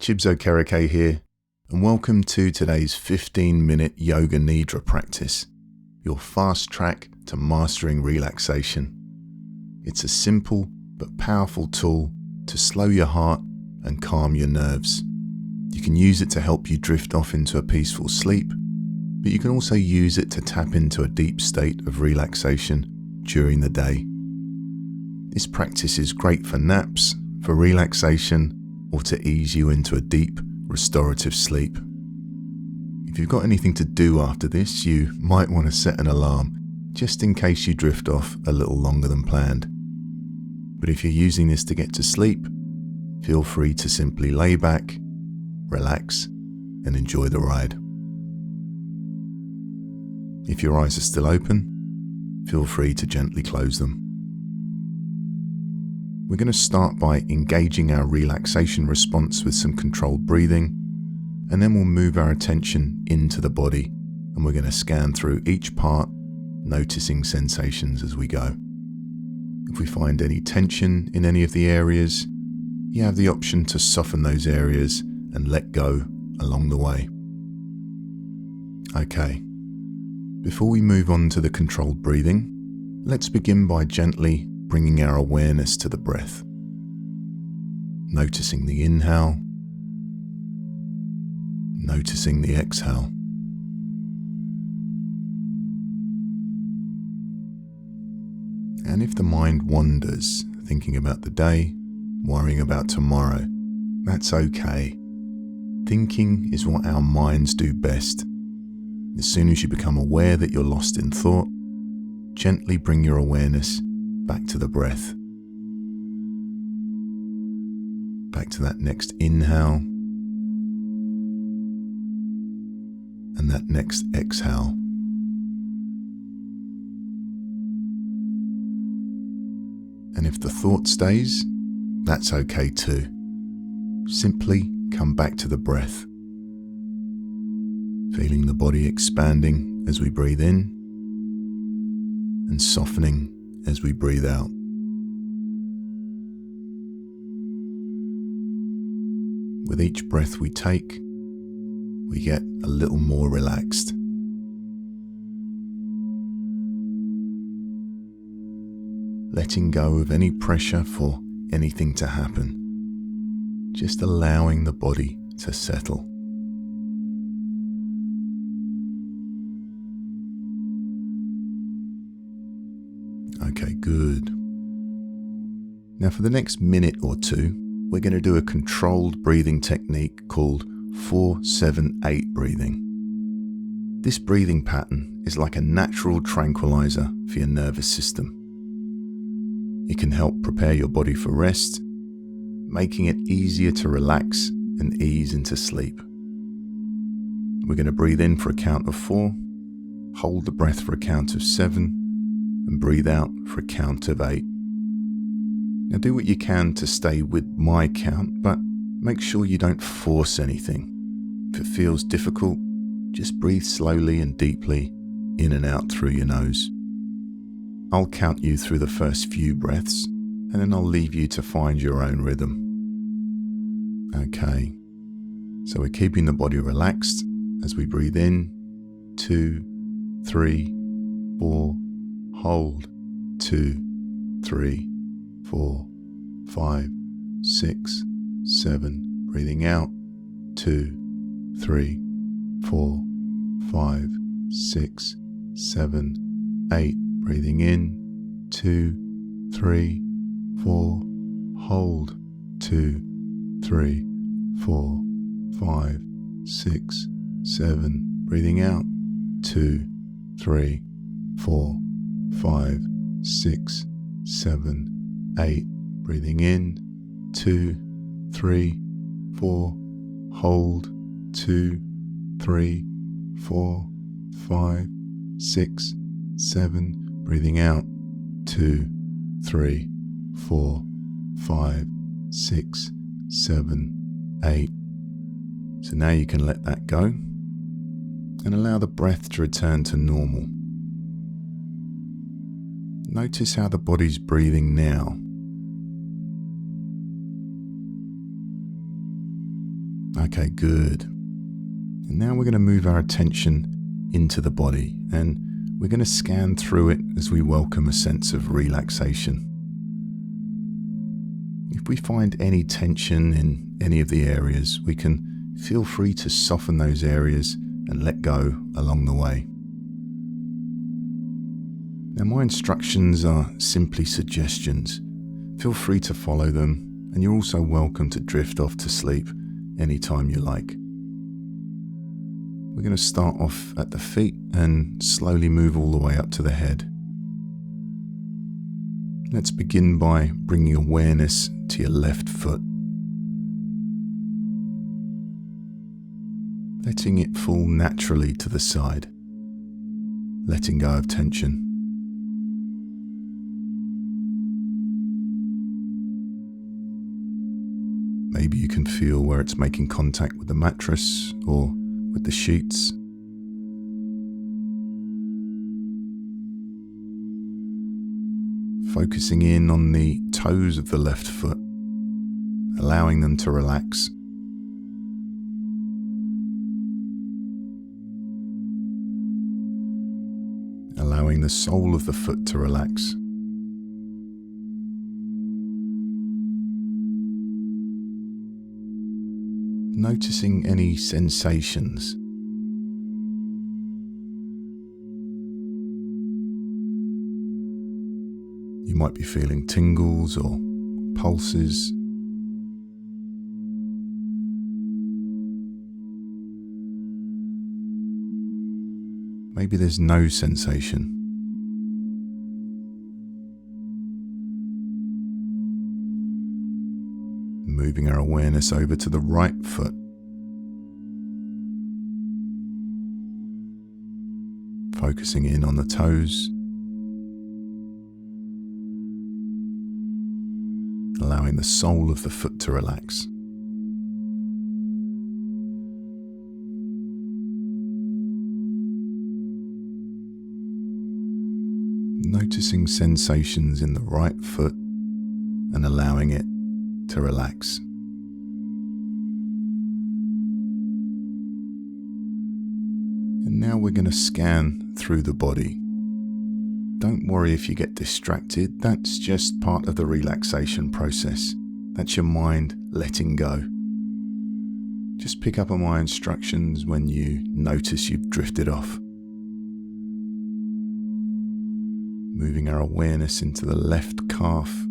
Chibs Okereke here, and welcome to today's 15-minute Yoga Nidra practice, your fast track to mastering relaxation. It's a simple but powerful tool to slow your heart and calm your nerves. You can use it to help you drift off into a peaceful sleep, but you can also use it to tap into a deep state of relaxation during the day. This practice is great for naps, for relaxation, or to ease you into a deep, restorative sleep. If you've got anything to do after this, you might want to set an alarm, just in case you drift off a little longer than planned. But if you're using this to get to sleep, feel free to simply lay back, relax, and enjoy the ride. If your eyes are still open, feel free to gently close them. We're going to start by engaging our relaxation response with some controlled breathing, and then we'll move our attention into the body, and we're going to scan through each part, noticing sensations as we go. If we find any tension in any of the areas, you have the option to soften those areas and let go along the way. Okay, before we move on to the controlled breathing, let's begin by gently bringing our awareness to the breath. Noticing the inhale, noticing the exhale. And if the mind wanders, thinking about the day, worrying about tomorrow, that's okay. Thinking is what our minds do best. As soon as you become aware that you're lost in thought, gently bring your awareness back to the breath. Back to that next inhale and that next exhale. And if the thought stays, that's okay too. Simply come back to the breath. Feeling the body expanding as we breathe in and softening as we breathe out. With each breath we take, we get a little more relaxed. Letting go of any pressure for anything to happen. Just allowing the body to settle. Okay, good. Now for the next minute or two, we're going to do a controlled breathing technique called 4-7-8 breathing. This breathing pattern is like a natural tranquilizer for your nervous system. It can help prepare your body for rest, making it easier to relax and ease into sleep. We're going to breathe in for a count of 4, hold the breath for a count of 7, and breathe out for a count of 8. Now do what you can to stay with my count, but make sure you don't force anything. If it feels difficult, just breathe slowly and deeply in and out through your nose. I'll count you through the first few breaths, and then I'll leave you to find your own rhythm. Okay, so we're keeping the body relaxed as we breathe in, 2, 3, 4, hold, 2, 3, 4, 5, 6, 7, breathing out, 2, 3, 4, 5, 6, 7, 8, breathing in, 2, 3, 4, hold, 2, 3, 4, 5, 6, 7, breathing out, 2, 3, 4, 5, 6, 7, 8, breathing in, 2, 3, 4, hold, 2, 3, 4, 5, 6, 7, breathing out, 2, 3, 4, 5, 6, 7, 8. So now you can let that go and allow the breath to return to normal. Notice how the body's breathing now. Okay, good. And now we're going to move our attention into the body, and we're going to scan through it as we welcome a sense of relaxation. If we find any tension in any of the areas, we can feel free to soften those areas and let go along the way. Now, my instructions are simply suggestions. Feel free to follow them, and you're also welcome to drift off to sleep anytime you like. We're going to start off at the feet and slowly move all the way up to the head. Let's begin by bringing awareness to your left foot. Letting it fall naturally to the side. Letting go of tension. Maybe you can feel where it's making contact with the mattress or with the sheets. Focusing in on the toes of the left foot, allowing them to relax. Allowing the sole of the foot to relax. Noticing any sensations. You might be feeling tingles or pulses. Maybe there's no sensation. Moving our awareness over to the right foot. Focusing in on the toes. Allowing the sole of the foot to relax. Noticing sensations in the right foot and allowing it to relax. And now we're going to scan through the body. Don't worry if you get distracted, that's just part of the relaxation process. That's your mind letting go. Just pick up on my instructions when you notice you've drifted off. Moving our awareness into the left calf,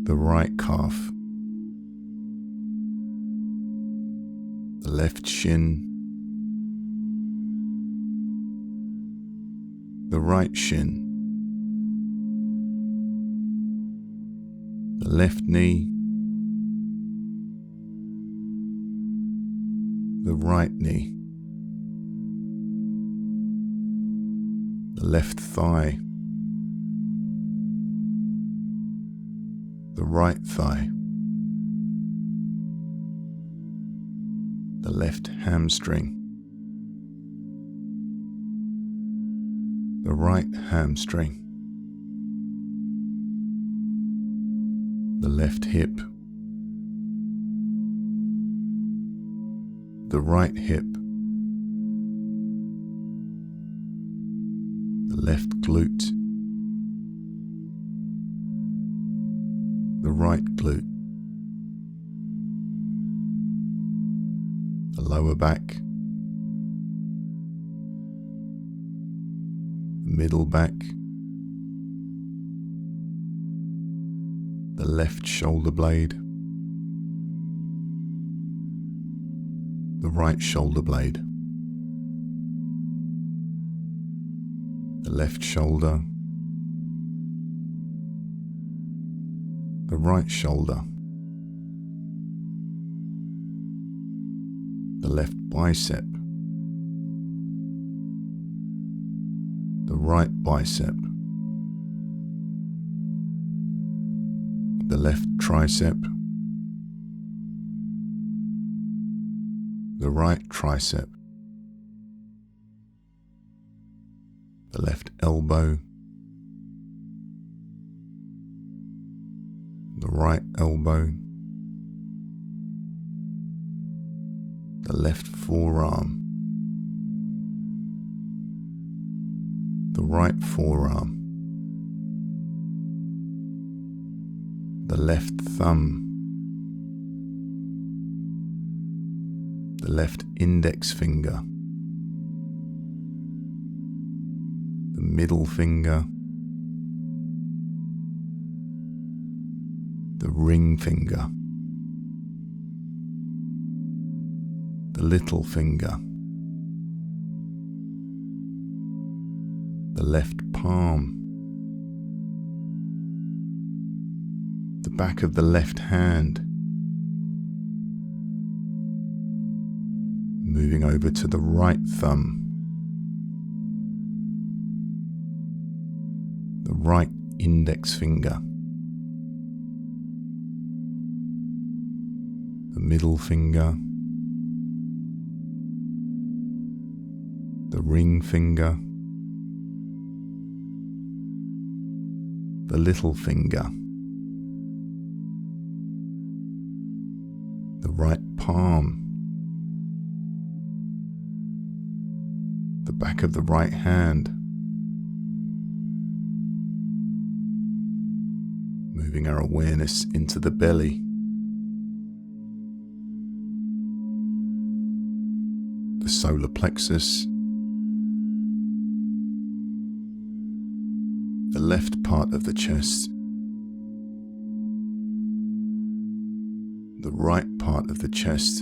the right calf, the left shin, the right shin, the left knee, the right knee, the left thigh, the right thigh, the left hamstring, the right hamstring, the left hip, the right hip, the left glute, the right glute, the lower back, the middle back, the left shoulder blade, the right shoulder blade, the left shoulder, the right shoulder, the left bicep, the right bicep, the left tricep, the right tricep, the left elbow, the right elbow, the left forearm, the right forearm, the left thumb, the left index finger, the middle finger, the ring finger, the little finger, the left palm, the back of the left hand, moving over to the right thumb, the right index finger, the middle finger, the ring finger, the little finger, the right palm, the back of the right hand, moving our awareness into the belly, the solar plexus, the left part of the chest, the right part of the chest,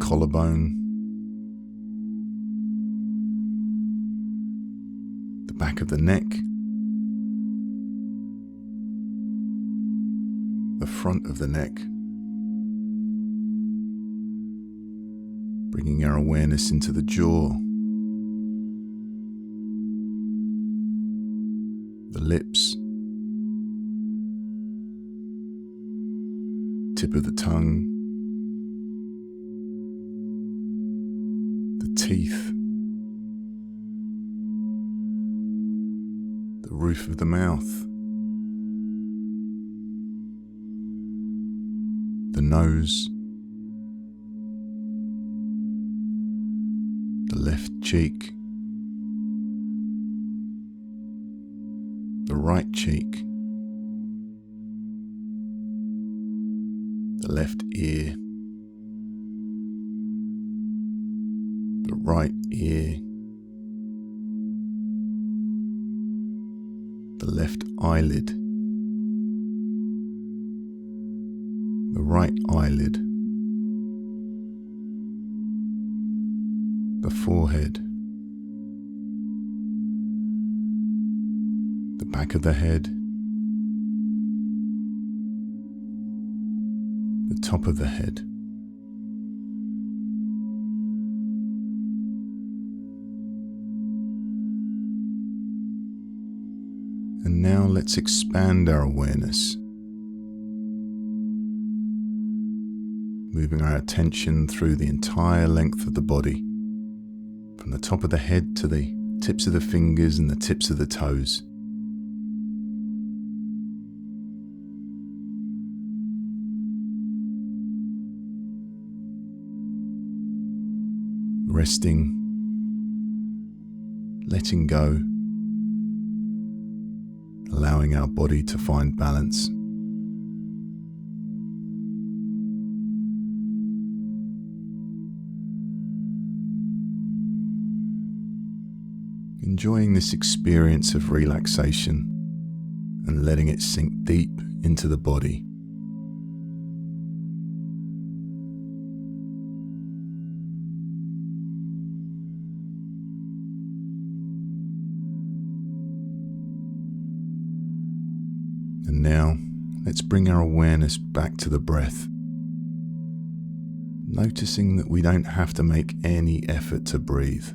collarbone, the back of the neck, the front of the neck, bringing our awareness into the jaw, the lips, tip of the tongue, the teeth, the roof of the mouth, the nose, the left cheek, the right cheek, the left ear, the right ear, the left eyelid, the right eyelid, the forehead, the back of the head, the top of the head, and now let's expand our awareness, moving our attention through the entire length of the body, from the top of the head to the tips of the fingers and the tips of the toes. Resting, letting go, allowing our body to find balance. Enjoying this experience of relaxation and letting it sink deep into the body. And now, let's bring our awareness back to the breath, noticing that we don't have to make any effort to breathe.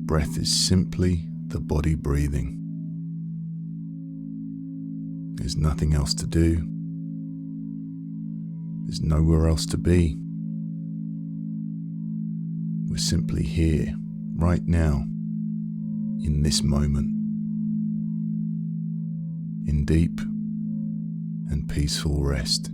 Breath is simply the body breathing. There's nothing else to do. There's nowhere else to be. We're simply here, right now, in this moment, in deep and peaceful rest.